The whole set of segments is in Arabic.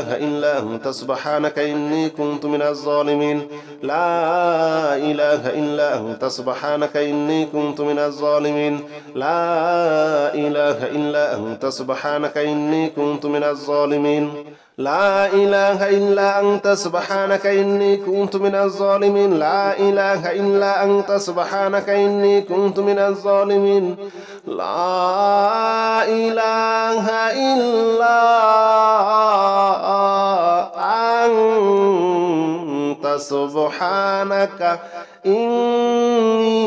إله إلا أنت سبحانك إني كنت من الظالمين لا إله إلا أنت سبحانك إني كنت من الظالمين لا إله إلا أنت سبحانك إني كنت من الظالمين لا إله إلا أنت سبحانك إني كنت من الظالمين لا إله إلا أنت سبحانك إني كنت من الظالمين لا إله إلا أنت سبحانك إني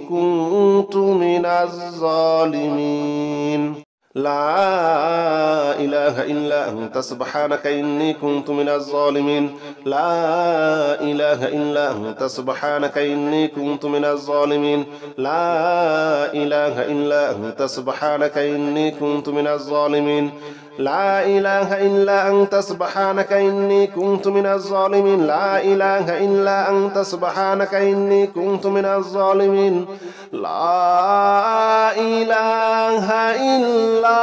كنت من الظالمين لا إله إلا أنت سبحانك إني كنت من الظالمين لا إله إلا أنت سبحانك إني كنت من الظالمين لا إله إلا أنت سبحانك إني كنت من الظالمين لا إله إلا أنت سبحانك إني كنت من الظالمين لا إله إلا أنت سبحانك إني كنت من الظالمين لا إله إلا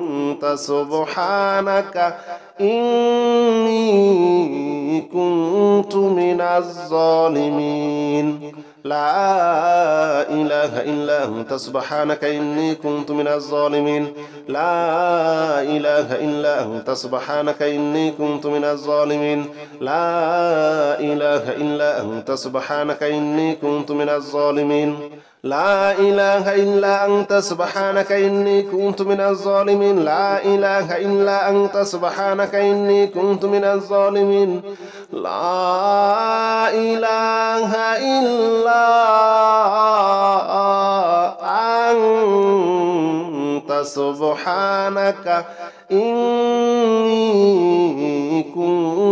أنت سبحانك إني كنت من الظالمين لا إله إلا أنت سبحانك إني كنت من الظالمين لا إله إلا أنت سبحانك إني كنت من الظالمين لا إله إلا أنت سبحانك إني كنت من الظالمين لا إله إلا أنت سبحانك إني كنت من الظالمين لا إله إلا أنت سبحانك إني كنت من الظالمين لا إله إلا أنت سبحانك إني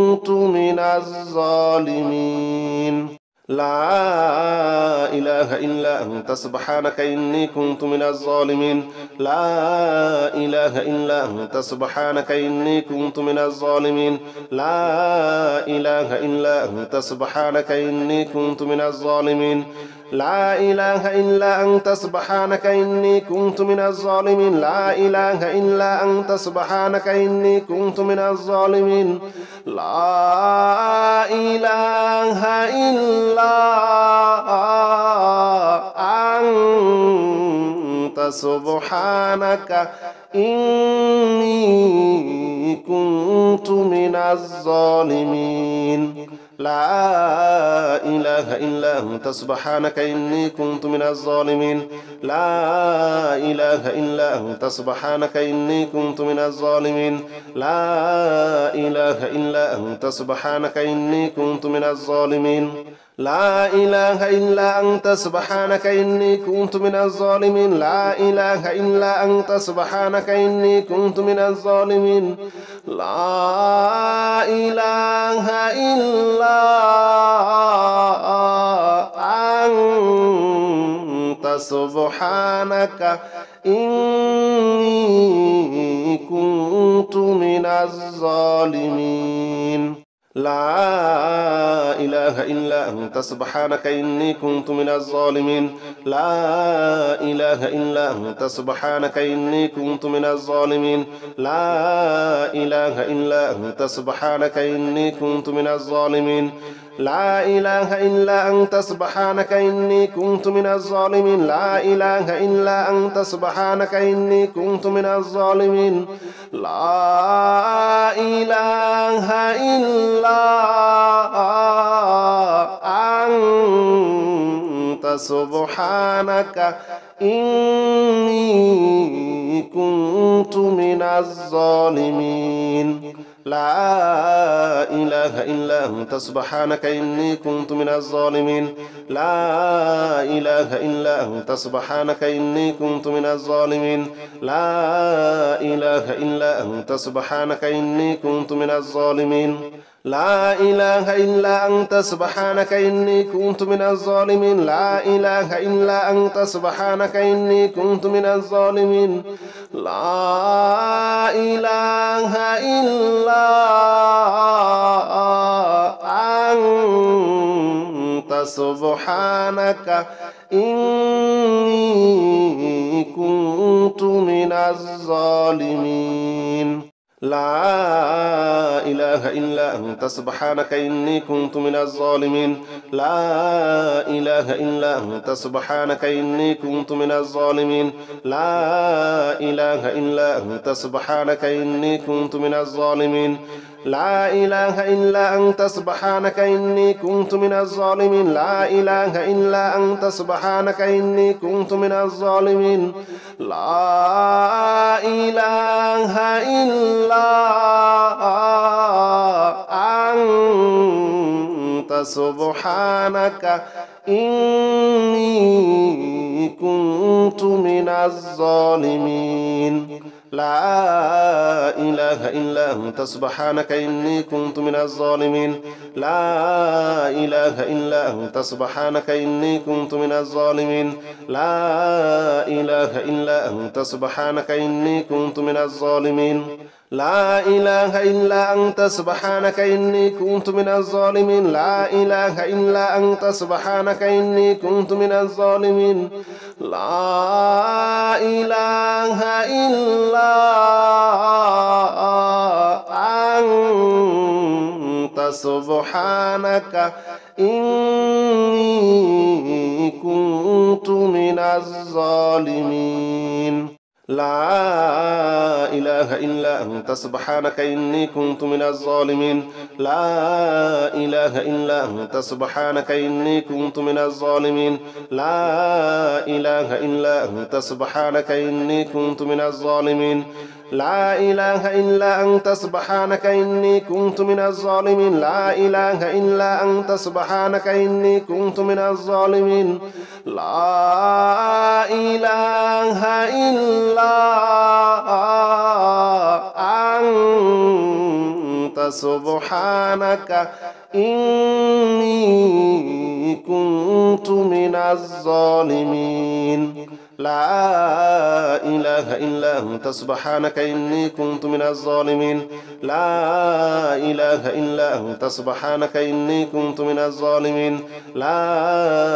كنت من الظالمين لا إله إلا أنت سبحانك إني كنت من الظالمين لا إله إلا أنت سبحانك إني كنت من الظالمين لا إله إلا أنت سبحانك إني كنت من الظالمين لا إله إلا أنت سبحانك إني كنت من الظالمين لا إله إلا أنت سبحانك إني كنت من الظالمين لا إله إلا أنت سبحانك إني كنت من الظالمين لا إله إلا أنت سبحانك إني كنت من الظالمين لا إله إلا أنت سبحانك إني كنت من الظالمين لا إله إلا أنت سبحانك إني كنت من الظالمين لا إله إلا أنت سبحانك إني كنت من الظالمين لا إله إلا أنت سبحانك إني كنت من الظالمين لا إله إلا أنت سبحانك إني كنت من الظالمين لا إله إلا أنت سبحانك إني كنت من الظالمين لا إله إلا أنت سبحانك إني كنت من الظالمين لا إله إلا أنت سبحانك إني كنت من الظالمين لا إله إلا أنت سبحانك إني كنت من الظالمين لا إله إلا أنت سبحانك إني كنت من الظالمين لا إله إلا أنت سبحانك إني كنت من الظالمين لا إله إلا أنت سبحانك إني كنت من الظالمين لا إله إلا أنت سبحانك إني كنت من الظالمين لا إله إلا أنت سبحانك إني كنت من الظالمين لا إله إلا أنت سبحانك إني كنت من الظالمين لا إله إلا أنت سبحانك إني كنت من الظالمين لا إله إلا أنت سبحانك إني كنت من الظالمين لا إله إلا أنت سبحانك إني كنت من الظالمين لا إله إلا أنت سبحانك إني كنت من الظالمين لا إله إلا أنت سبحانك إني كنت من الظالمين لا إله إلا أنت سبحانك إني كنت من الظالمين لا إله إلا أنت سبحانك إني كنت من الظالمين لا إله إلا أنت سبحانك إني كنت من الظالمين لا إله إلا أنت سبحانك إني كنت من الظالمين لا إله إلا أنت سبحانك إني كنت من الظالمين لا إله إلا أنت سبحانك إني كنت من الظالمين لا إله إلا أنت سبحانك إني كنت من الظالمين لا إله إلا أنت سبحانك إني كنت من الظالمين لا إله إلا أنت سبحانك إني كنت من الظالمين لا إله إلا أنت سبحانك إني كنت من الظالمين لا إله إلا أنت سبحانك إني كنت من الظالمين لا إله إلا أنت سبحانك إني كنت من الظالمين لا إله إلا أنت سبحانك إني كنت من الظالمين لا إله إلا أنت سبحانك إني كنت من الظالمين لا إله إلا أنت سبحانك إني كنت من الظالمين لا إله إلا أنت سبحانك إني كنت من الظالمين لا إله إلا أنت سبحانك إني كنت من الظالمين لا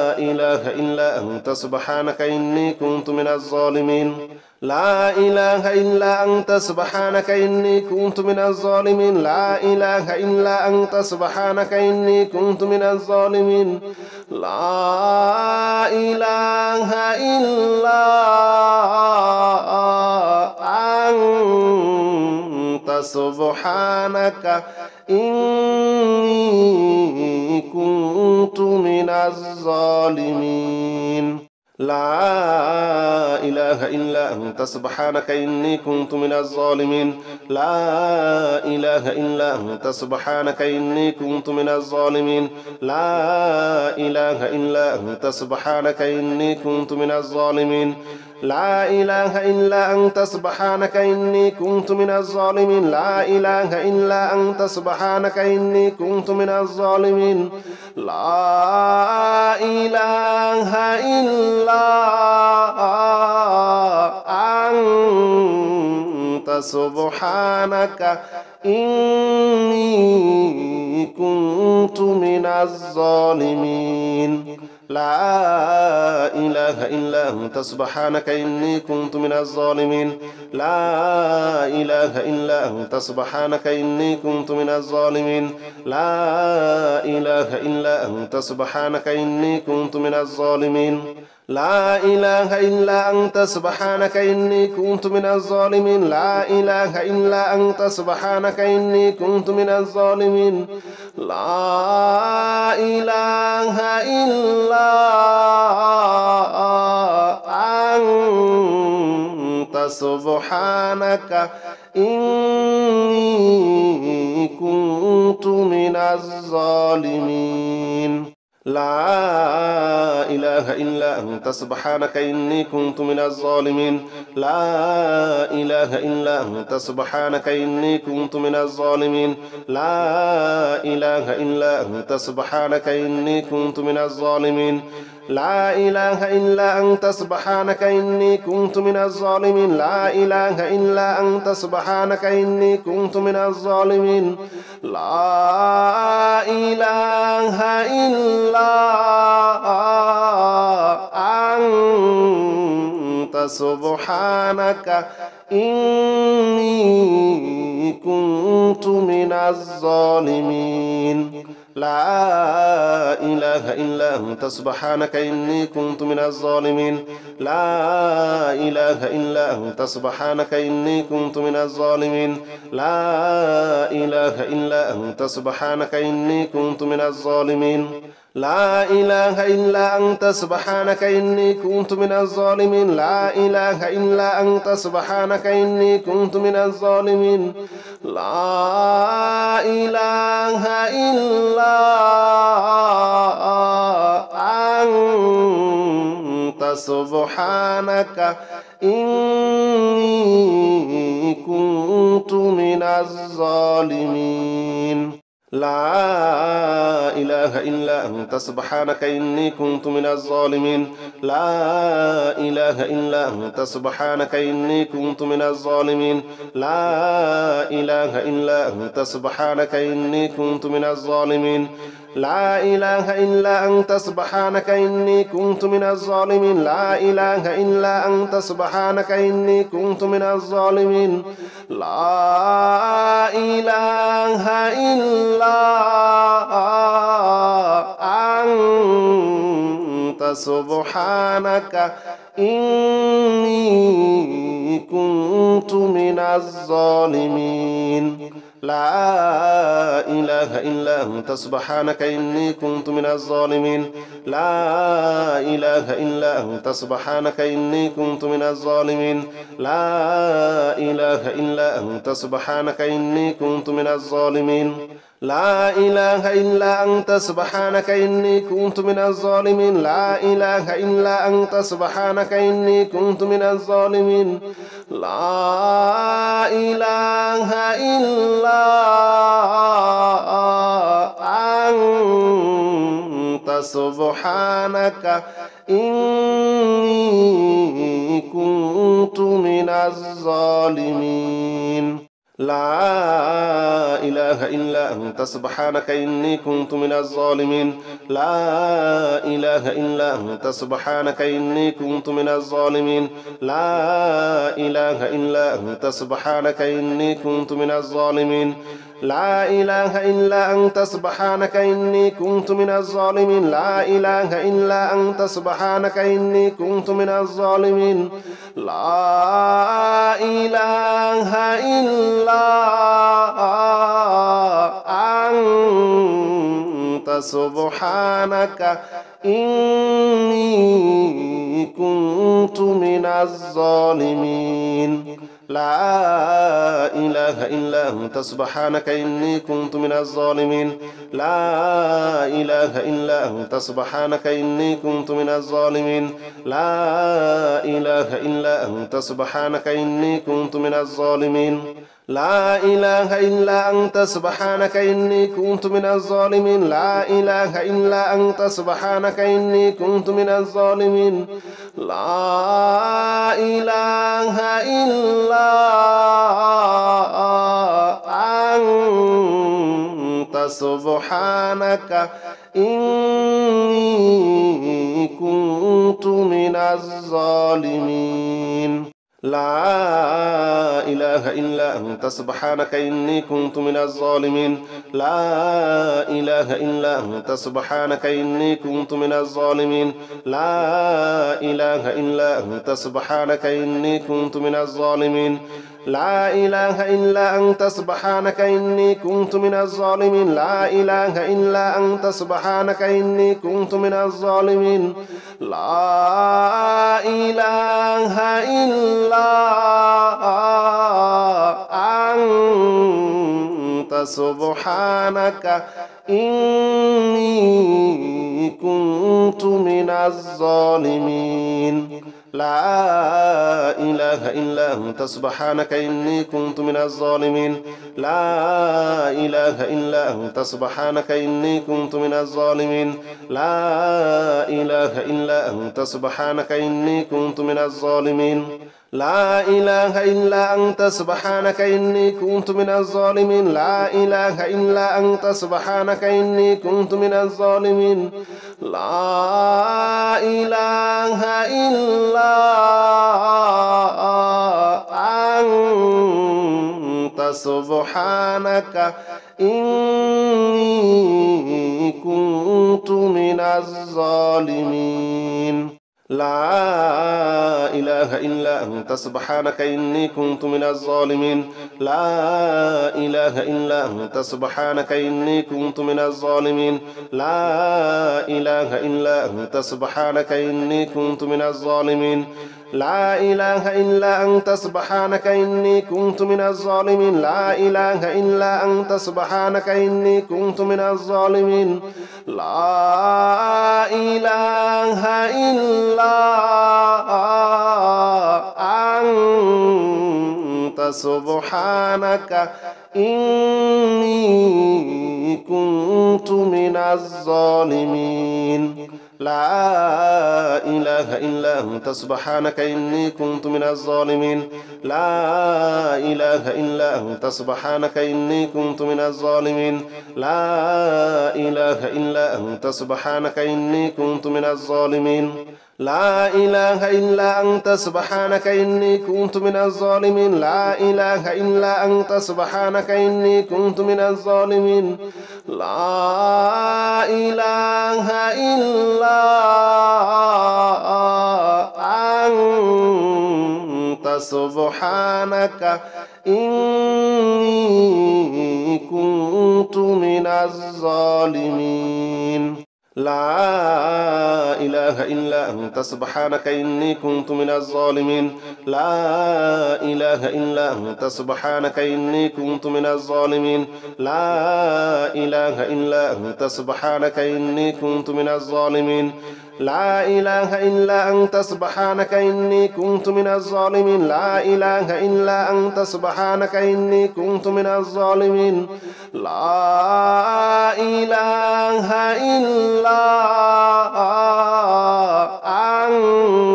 إله إلا أنت سبحانك إني كنت من الظالمين لا إله إلا أنت سبحانك إني كنت من الظالمين لا إله إلا أنت سبحانك إني كنت من الظالمين لا إله إلا أنت سبحانك إني كنت من الظالمين لا إله إلا أنت سبحانك إني كنت من الظالمين لا إله إلا أنت سبحانك إني كنت من الظالمين لا إله إلا أنت سبحانك إني كنت من الظالمين لا إله إلا أنت سبحانك إني كنت من الظالمين لا إله إلا أنت سبحانك إني كنت من الظالمين لا إله إلا أنت سبحانك إني كنت من الظالمين لا إله إلا أنت سبحانك إني كنت من الظالمين لا إله إلا أنت سبحانك إني كنت من الظالمين لا إله إلا أنت سبحانك إني كنت من الظالمين لا إله إلا أنت سبحانك إني كنت من الظالمين لا إله إلا أنت سبحانك إني كنت من الظالمين لا إله إلا أنت سبحانك إني كنت من الظالمين لا إله إلا أنت سبحانك إني كنت من الظالمين لا إله إلا أنت سبحانك إني كنت من الظالمين لا إله إلا أنت سبحانك إني كنت من الظالمين لا إله إلا أنت سبحانك إني كنت من الظالمين لا إله إلا أنت سبحانك إني كنت من الظالمين لا إله إلا أنت سبحانك إني كنت من الظالمين لا إله إلا أنت سبحانك إني كنت من الظالمين لا إله إلا أنت سبحانك إني كنت من الظالمين لا إله إلا أنت سبحانك إني كنت من الظالمين لا إله إلا أنت سبحانك إني كنت من الظالمين لا إله إلا أنت سبحانك إني كنت من الظالمين لا إله إلا أنت سبحانك إني كنت من الظالمين لا إله إلا أنت سبحانك إني كنت من الظالمين لا إله إلا أنت سبحانك إني كنت من الظالمين لا إله إلا أنت سبحانك إني كنت من الظالمين لا إله إلا أنت سبحانك إني كنت من الظالمين لا إله إلا أنت سبحانك إني كنت من الظالمين لا إله إلا أنت سبحانك إني كنت من الظالمين لا إله إلا أنت سبحانك إني كنت من الظالمين لا إله إلا أنت سبحانك إني كنت من الظالمين لا إله إلا أنت سبحانك إني كنت من الظالمين لا إله إلا أنت سبحانك إني كنت من الظالمين لا إله إلا أنت سبحانك إني كنت من الظالمين لا إله إلا أنت سبحانك إني كنت من الظالمين لا إله إلا أنت سبحانك إني كنت من الظالمين لا إله إلا أنت سبحانك إني كنت من الظالمين لا إله إلا أنت سبحانك إني كنت من الظالمين لا إله إلا أنت سبحانك إني كنت من الظالمين لا إله إلا أنت سبحانك إني كنت من الظالمين لا إله إلا أنت سبحانك إني كنت من الظالمين لا إله إلا أنت سبحانك إني كنت من الظالمين لا إله إلا أنت سبحانك إني كنت من الظالمين لا إله إلا أنت سبحانك إني كنت من الظالمين لا إله إلا أنت سبحانك إني كنت من الظالمين لا إله إلا أنت سبحانك إني كنت من الظالمين لا إله إلا أنت سبحانك إني كنت من الظالمين لا إله إلا أنت سبحانك إني كنت من الظالمين لا إله إلا أنت سبحانك إني كنت من الظالمين لا إله إلا أنت سبحانك إني كنت من الظالمين لا إله إلا أنت سبحانك إني كنت من الظالمين لا إله إلا أنت سبحانك إني كنت من الظالمين لا إله إلا أنت سبحانك إني كنت من الظالمين لا إله إلا أنت سبحانك إني كنت من الظالمين لا إله إلا أنت سبحانك إني كنت من الظالمين لا إله إلا أنت سبحانك إني كنت من الظالمين لا إله إلا أنت سبحانك إني كنت من الظالمين لا إله إلا أنت سبحانك إني كنت من الظالمين لا إله إلا أنت سبحانك إني كنت من الظالمين لا إله إلا أنت سبحانك إني كنت من الظالمين لا إله إلا أنت سبحانك إني كنت من الظالمين لا إله إلا أنت سبحانك إني كنت من الظالمين لا إله إلا أنت سبحانك إني كنت من الظالمين لا إله إلا أنت سبحانك إني كنت من الظالمين لا إله إلا أنت سبحانك إني كنت من الظالمين لا إله إلا أنت سبحانك إني كنت من الظالمين لا إله إلا أنت سبحانك إني كنت من الظالمين لا إله إلا أنت سبحانك إني كنت من الظالمين لا إله إلا أنت سبحانك إني كنت من الظالمين لا إله إلا أنت سبحانك إني كنت من الظالمين لا إله إلا أنت سبحانك إني كنت من الظالمين لا إله إلا أنت سبحانك إني كنت من الظالمين لا إله إلا أنت سبحانك إني كنت من الظالمين لا إله إلا أنت سبحانك إني كنت من الظالمين لا إله إلا أنت سبحانك إني كنت من الظالمين لا إله إلا أنت سبحانك إني كنت من الظالمين لا إله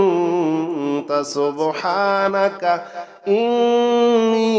إلا أنت سبحانك إني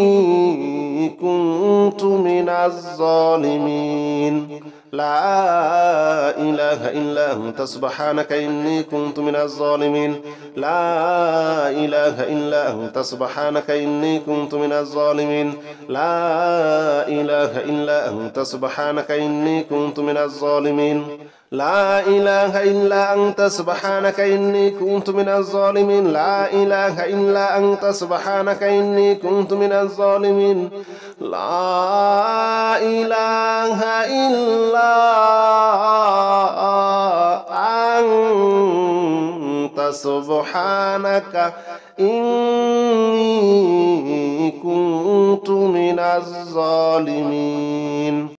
كنت من الظالمين لا إله إلا أنت سبحانك إني كنت من الظالمين لا إله إلا أنت سبحانك إني كنت من الظالمين لا إله إلا أنت سبحانك إني كنت من الظالمين لا إله إلا أنت سبحانك إني كنت من الظالمين لا إله إلا أنت سبحانك إني كنت من الظالمين لا إله إلا أنت سبحانك إني كنت من الظالمين.